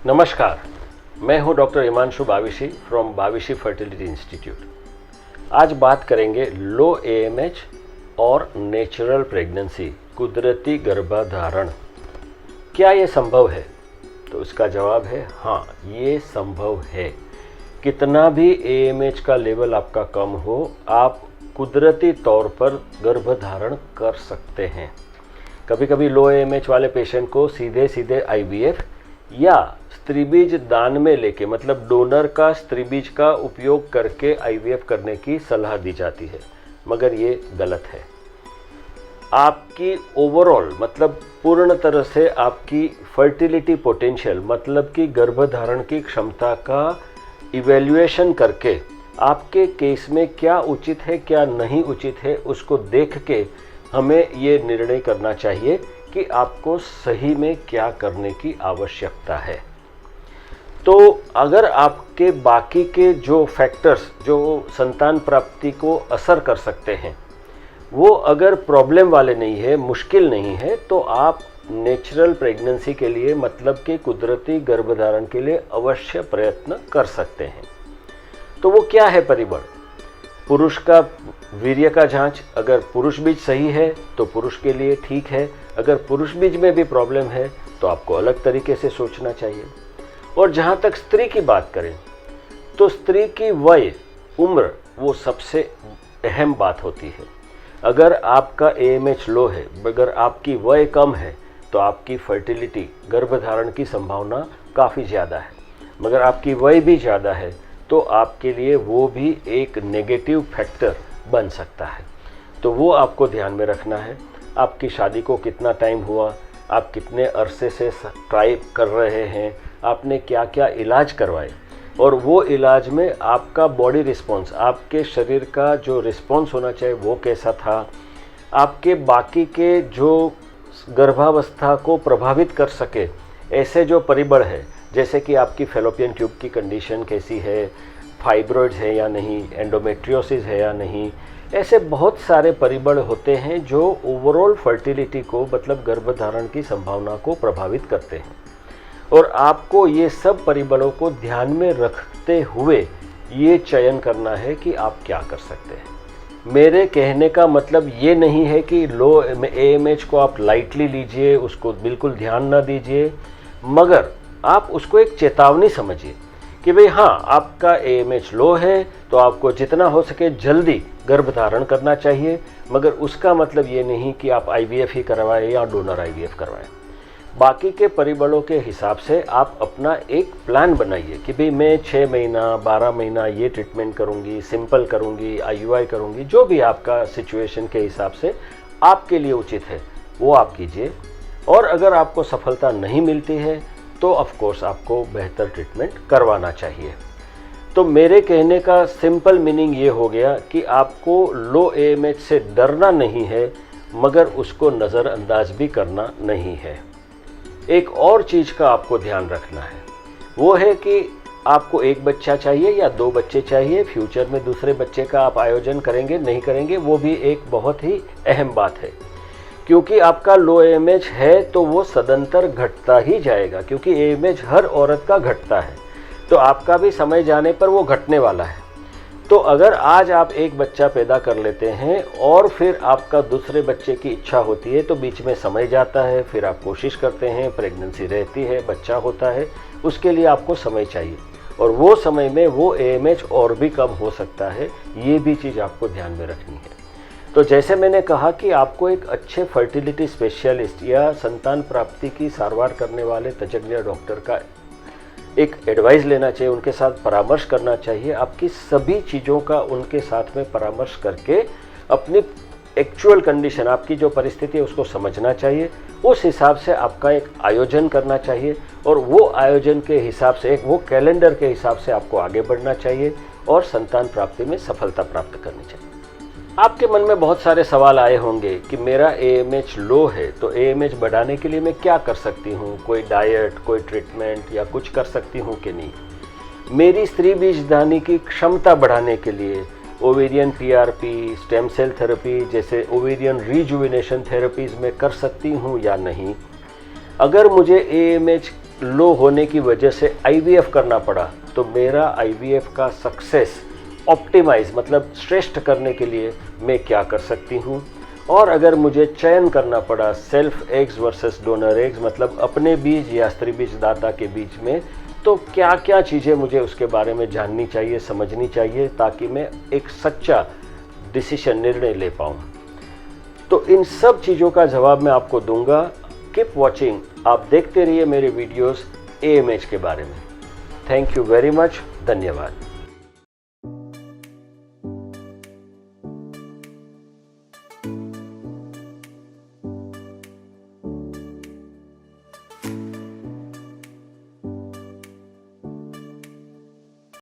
नमस्कार, मैं हूं doctor Himanshu Bavishi from Bavishi fertility institute. आज बात करेंगे लो एएमएच और नेचुरल प्रेगनेंसी, कुदरती गर्भाधारण। क्या ये संभव है? तो इसका जवाब है हाँ, ये संभव है। कितना भी एएमएच का लेवल आपका कम हो, आप कुदरती तौर पर गर्भधारण कर सकते हैं। कभी कभी लो एएमएच वाले पेशेंट को सीधे सीधे आईवीएफ या स्त्री बीज दान में लेके, मतलब डोनर का स्त्री बीज का उपयोग करके आईवीएफ करने की सलाह दी जाती है, मगर ये गलत है। आपकी ओवरऑल, मतलब पूर्ण तरह से आपकी फर्टिलिटी पोटेंशियल, मतलब कि गर्भधारण की क्षमता का इवैल्यूएशन करके आपके केस में क्या उचित है क्या नहीं उचित है, उसको देख के हमें ये निर्णय करना चाहिए कि आपको सही में क्या करने की आवश्यकता है। तो अगर आपके बाकी के जो फैक्टर्स जो संतान प्राप्ति को असर कर सकते हैं वो अगर प्रॉब्लम वाले नहीं है, मुश्किल नहीं है, तो आप नेचुरल प्रेगनेंसी के लिए, मतलब कि कुदरती गर्भधारण के लिए अवश्य प्रयत्न कर सकते हैं। तो वो क्या है परिबल? पुरुष का वीर्य का जांच, अगर पुरुष बीज सही है तो पुरुष के लिए ठीक है। अगर पुरुष बीज में भी प्रॉब्लम है तो आपको अलग तरीके से सोचना चाहिए। और जहाँ तक स्त्री की बात करें तो स्त्री की वय, उम्र, वो सबसे अहम बात होती है। अगर आपका एएमएच लो है, अगर आपकी वय कम है, तो आपकी फर्टिलिटी, गर्भधारण की संभावना काफ़ी ज़्यादा है। मगर आपकी वय भी ज़्यादा है तो आपके लिए वो भी एक नेगेटिव फैक्टर बन सकता है। तो वो आपको ध्यान में रखना है। आपकी शादी को कितना टाइम हुआ, आप कितने अरसे से ट्राई कर रहे हैं, आपने क्या क्या इलाज करवाए, और वो इलाज में आपका बॉडी रिस्पॉन्स, आपके शरीर का जो रिस्पॉन्स होना चाहिए वो कैसा था। आपके बाकी के जो गर्भावस्था को प्रभावित कर सके ऐसे जो परिबल है, जैसे कि आपकी फैलोपियन ट्यूब की कंडीशन कैसी है, फाइब्रॉइड्स है या नहीं, एंडोमेट्रियोसिस है या नहीं, ऐसे बहुत सारे परिबल होते हैं जो ओवरऑल फर्टिलिटी को, मतलब गर्भधारण की संभावना को प्रभावित करते हैं। और आपको ये सब परिबलों को ध्यान में रखते हुए ये चयन करना है कि आप क्या कर सकते हैं। मेरे कहने का मतलब ये नहीं है कि लो एएमएच को आप लाइटली लीजिए, उसको बिल्कुल ध्यान ना दीजिए, मगर आप उसको एक चेतावनी समझिए कि भाई हाँ, आपका एएमएच लो है तो आपको जितना हो सके जल्दी गर्भधारण करना चाहिए। मगर उसका मतलब ये नहीं कि आप आईवीएफ ही करवाएं या डोनर आईवीएफ करवाएं। बाकी के परिबलों के हिसाब से आप अपना एक प्लान बनाइए कि भाई मैं 6 महीना 12 महीना ये ट्रीटमेंट करूँगी, सिंपल करूँगी, आईयूआई करूँगी, जो भी आपका सिचुएशन के हिसाब से आपके लिए उचित है वो आप कीजिए। और अगर आपको सफलता नहीं मिलती है तो ऑफ कोर्स आपको बेहतर ट्रीटमेंट करवाना चाहिए। तो मेरे कहने का सिंपल मीनिंग ये हो गया कि आपको लो एएमएच से डरना नहीं है, मगर उसको नज़रअंदाज भी करना नहीं है। एक और चीज़ का आपको ध्यान रखना है, वो है कि आपको एक बच्चा चाहिए या 2 बच्चे चाहिए, फ्यूचर में दूसरे बच्चे का आप आयोजन करेंगे नहीं करेंगे, वो भी एक बहुत ही अहम बात है। क्योंकि आपका लो एएमएच है तो वो सदंतर घटता ही जाएगा, क्योंकि एएमएच हर औरत का घटता है, तो आपका भी समय जाने पर वो घटने वाला है। तो अगर आज आप एक बच्चा पैदा कर लेते हैं और फिर आपका दूसरे बच्चे की इच्छा होती है, तो बीच में समय जाता है, फिर आप कोशिश करते हैं, प्रेगनेंसी रहती है, बच्चा होता है, उसके लिए आपको समय चाहिए, और वो समय में वो एएमएच और भी कम हो सकता है। ये भी चीज़ आपको ध्यान में रखनी है। तो जैसे मैंने कहा कि आपको एक अच्छे फर्टिलिटी स्पेशलिस्ट या संतान प्राप्ति की सारवार करने वाले तज्ञ डॉक्टर का एक एडवाइस लेना चाहिए, उनके साथ परामर्श करना चाहिए। आपकी सभी चीज़ों का उनके साथ में परामर्श करके अपनी एक्चुअल कंडीशन, आपकी जो परिस्थिति है उसको समझना चाहिए। उस हिसाब से आपका एक आयोजन करना चाहिए, और वो आयोजन के हिसाब से, एक वो कैलेंडर के हिसाब से आपको आगे बढ़ना चाहिए और संतान प्राप्ति में सफलता प्राप्त करनी चाहिए। आपके मन में बहुत सारे सवाल आए होंगे कि मेरा एएमएच लो है तो एएमएच बढ़ाने के लिए मैं क्या कर सकती हूँ, कोई डाइट, कोई ट्रीटमेंट या कुछ कर सकती हूँ कि नहीं। मेरी स्त्री बीजदानी की क्षमता बढ़ाने के लिए ovarian PRP, stem cell therapy जैसे ओवेरियन रिजुविनेशन थेरेपीज़ में कर सकती हूँ या नहीं। अगर मुझे एएमएच लो होने की वजह से आईवीएफ करना पड़ा, तो मेरा आईवीएफ का सक्सेस ऑप्टिमाइज मतलब श्रेष्ठ करने के लिए मैं क्या कर सकती हूँ। और अगर मुझे चयन करना पड़ा self eggs versus donor eggs मतलब अपने बीज या स्त्री बीज दाता के बीच में, तो क्या क्या चीज़ें मुझे उसके बारे में जाननी चाहिए, समझनी चाहिए, ताकि मैं एक सच्चा डिसीजन निर्णय ले पाऊँ। तो इन सब चीज़ों का जवाब मैं आपको दूंगा। कीप वॉचिंग, आप देखते रहिए मेरे वीडियोस एएमएच के बारे में। थैंक यू वेरी मच, धन्यवाद।